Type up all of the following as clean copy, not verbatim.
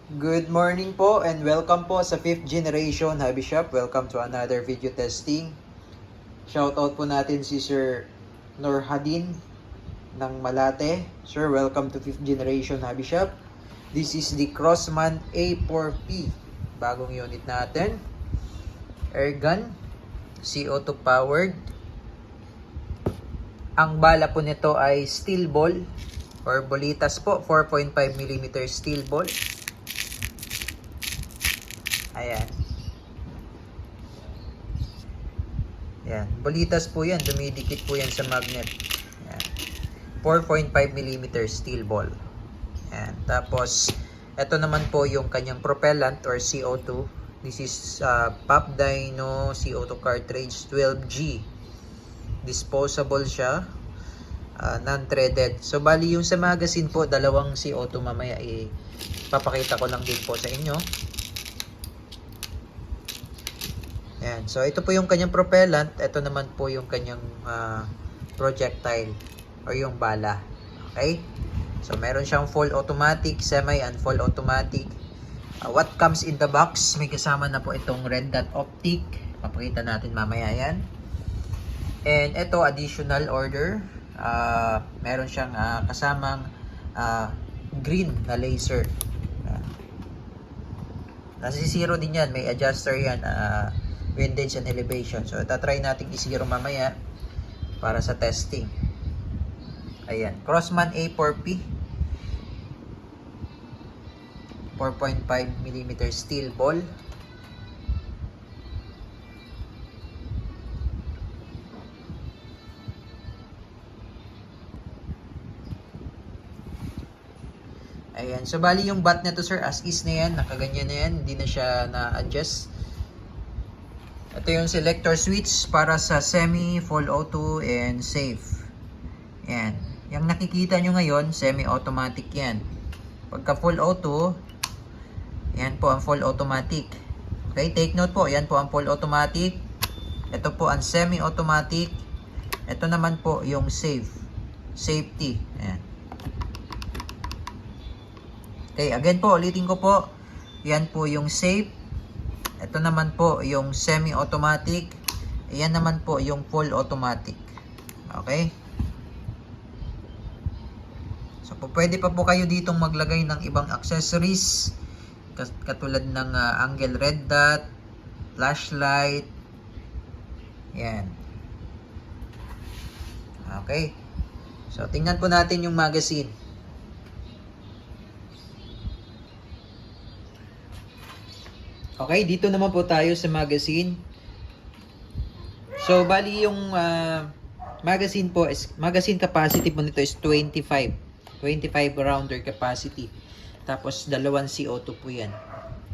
Good morning po and welcome po sa 5th generation Hobby Shop. Welcome to another video testing. Shoutout po natin si Sir Norhadin ng Malate. Sir, welcome to 5th generation Hobby Shop. This is the Crossman A4P. Bagong unit natin. Airgun. CO2 powered. Ang bala po nito ay steel ball or bolitas po. 4.5mm steel ball. Ayan. Ayan. Bolitas po yan. Dumidikit po yan sa magnet. Ayan. 4.5mm steel ball. Ayan. Tapos, ito naman po yung kanyang propellant or CO2. This is Pop Dyno CO2 cartridge 12G. Disposable siya. Non-threaded. So, bali yung sa magazine po, dalawang CO2 mamaya papakita ko lang din po sa inyo. Ayan. So, ito po yung kanyang propellant. Ito naman po yung kanyang projectile or yung bala. Okay? So, meron siyang full automatic, semi and full automatic. What comes in the box? May kasama na po itong red dot optic. Papakita natin mamaya yan. And ito, additional order. Meron siyang kasamang green na laser. Nasi-zero din yan. May adjuster yan. Windage and elevation. So, tatry natin i-zero mamaya para sa testing. Ayan. Crossman A4P. 4.5mm steel ball. Ayan. So, bali yung bat na to, sir, as is na yan. Nakaganyan na yan. Hindi na siya na-adjust. Ito yung selector switch para sa semi, full auto, and safe. Yan. Yung nakikita nyo ngayon, semi-automatic yan. Pagka full auto, yan po ang full automatic. Okay, take note po, yan po ang full automatic. Ito po ang semi-automatic. Ito naman po yung safe. Safety. Yan. Okay, again po, ulitin ko po. Yan po yung safe. Ito naman po yung semi-automatic. Ayan naman po yung full automatic. Okay? So, pwede pa po kayo ditong maglagay ng ibang accessories. Katulad ng angle red dot, flashlight. Yan. Okay? So, tingnan po natin yung magazine. Okay, dito naman po tayo sa magazine. So, bali yung magazine po, magazine capacity po nito is 25 rounder capacity. Tapos, dalawang CO2 po yan.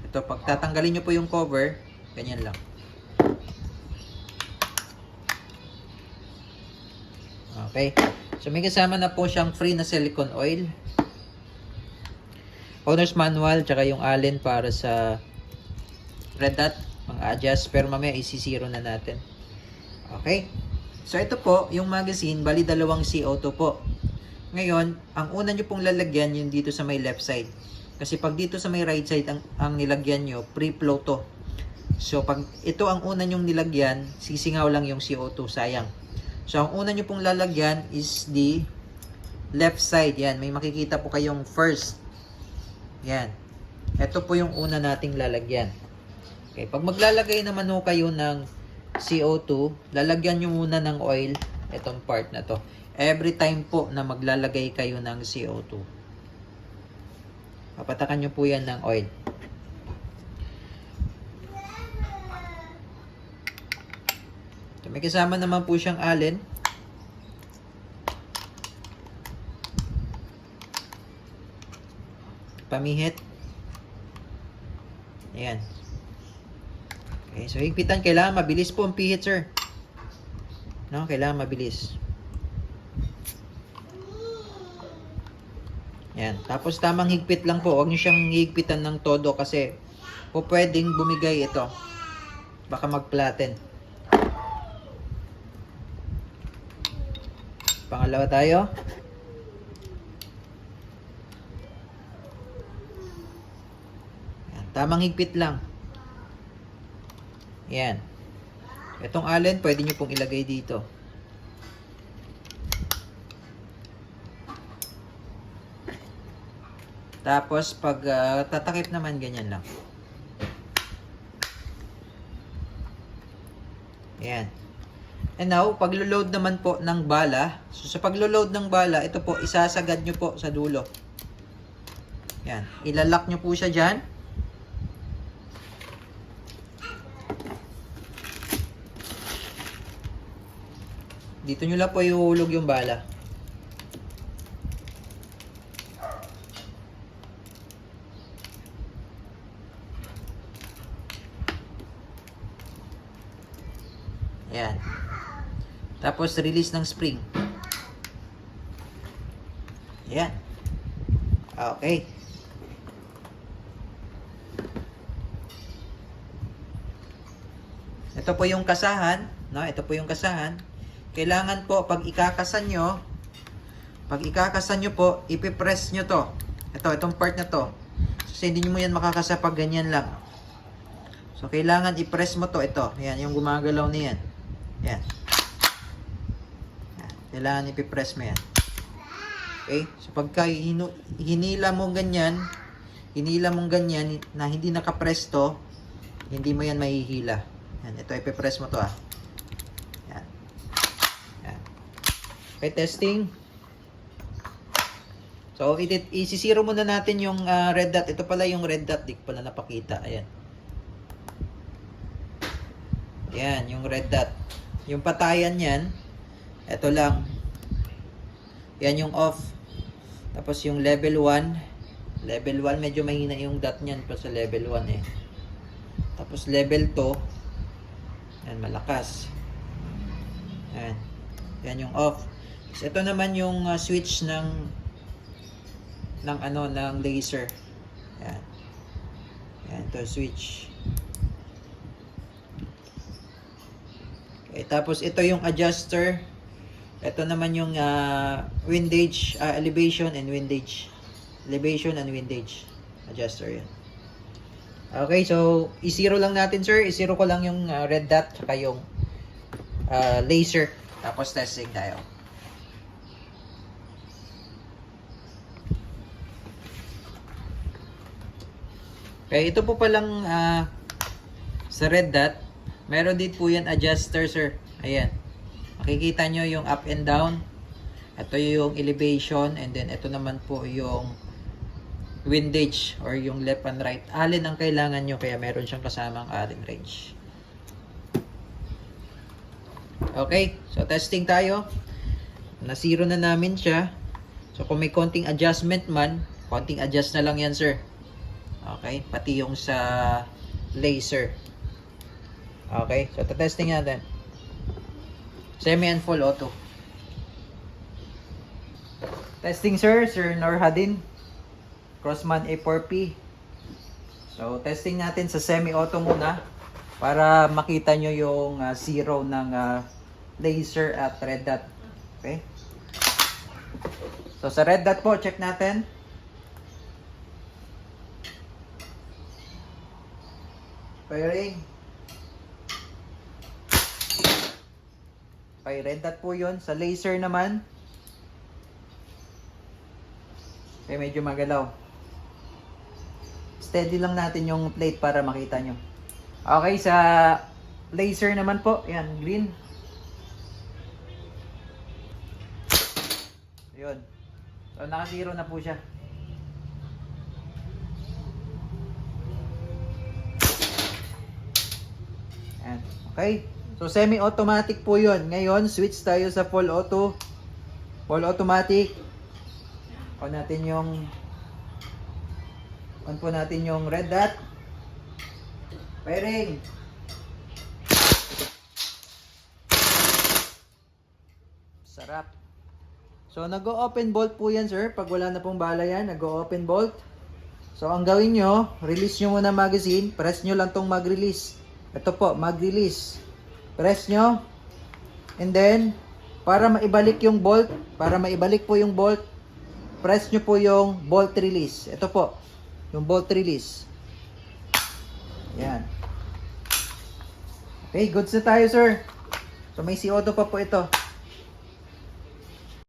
Ito, pag tatanggalin nyo po yung cover, ganyan lang. Okay. So, may kasama na po siyang free na silicone oil. Owner's manual, tsaka yung Allen para sa red dot, pang-adjust, pero mamaya isi-zero na natin. Okay? So, ito po, yung magazine, bali dalawang CO2 po. Ngayon, ang una nyo pong lalagyan, yung dito sa may left side. Kasi pag dito sa may right side, ang nilagyan nyo, pre-flow to. So, pag ito ang una nyong nilagyan, sisingaw lang yung CO2, sayang. So, ang una nyo pong lalagyan is the left side. Yan, may makikita po kayong first. Yan. Ito po yung una nating lalagyan. Okay, pag maglalagay naman ho kayo ng CO2, lalagyan nyo muna ng oil itong part na to. Every time po na maglalagay kayo ng CO2. Papatakan nyo po yan ng oil. So, may kasama naman po siyang Allen. Pamihit. Ayan. Okay, so higpitan, kailangan mabilis po ang pihit, sir. No, kailangan mabilis. Yan. Tapos tamang higpit lang po. Huwag niyo siyang higpitan ng todo kasi po pwedeng bumigay ito. Baka mag-flatten. Pangalawa tayo. Tamang higpit lang. Yan. Itong allen, pwede nyo pong ilagay dito. Tapos, pag tatakip naman, ganyan lang. Yan. And now, paglo-load naman po ng bala. So, sa paglo-load ng bala, ito po, isasagad nyo po sa dulo. Yan. Ilalak nyo po siya dyan. Dito nyo lang po ihuhulog yung bala. Yan. Tapos, release ng spring. Yan. Okay. Ito po yung kasahan. No? Ito po yung kasahan. Kailangan po, pag ikakasan nyo po, ipipress nyo to. Itong part na to. So, hindi nyo mo yan makakasa pag ganyan lang. So, kailangan i-press mo to. Ito. Yan, yung gumagalaw na yan. Yan. Kailangan ipipress mo yan. Okay? So, pagka hinila mong ganyan na hindi nakapress to, hindi mo yan mahihila. Yan. Ito, ipipress mo to Yan. Yan. Okay, testing. So, isisiro muna natin yung red dot. Ito pala yung red dot. Di ko pala napakita. Ayan. Yan, yung red dot. Yung patayan yan, ito lang. Yan yung off. Tapos yung level 1. Level 1, medyo mahina yung dot niyan pa sa level 1 eh. Tapos level 2. Yan, malakas. Yan. Yan yung off. So, ito naman yung switch ng laser. Yan. Yan, ito switch. Okay, tapos ito yung adjuster. Ito naman yung windage, elevation and windage. Elevation and windage. Adjuster yan. Okay, so i-zero lang natin, sir. I-zero ko lang yung red dot saka yung laser. Tapos testing tayo. Okay, ito po palang sa red dot, meron din po yan adjuster, sir. Ayan. Makikita nyo yung up and down. Ito yung elevation. And then ito naman po yung windage or yung left and right. Alin ang kailangan nyo, kaya meron siyang kasamang allen wrench. Okay. So testing tayo. Na-zero na namin siya. So kung may konting adjustment man, konting adjust na lang yan, sir. Okay. Pati yung sa laser. Okay, so testing natin. Semi and full auto. Testing, sir. Sir Norhadin. Crossman A4P. So, testing natin sa semi-auto muna para makita nyo yung zero ng laser at red dot. Okay? So, sa red dot po, check natin. Firing. Okay, red dot po yun. Sa laser naman, okay, medyo magalaw. Steady lang natin yung plate para makita nyo. Okay, sa laser naman po, yan, green. Yun. So, naka-zero na po siya. Yan. Okay. So, semi-automatic po yun. Ngayon, switch tayo sa full auto. Full automatic. On po natin yung red dot. Firing. Sarap. So, nag-o-open bolt po yan, sir. Pag wala na pong bala yan, nag-o-open bolt. So, ang gawin nyo, release nyo muna magazine. Press nyo lang tong mag-release. Ito po, mag-release. Press nyo. And then, para maibalik yung bolt, press nyo po yung bolt release. Ito po, yung bolt release. Yan. Okay, goods na tayo, sir. So, may CO2 pa po ito.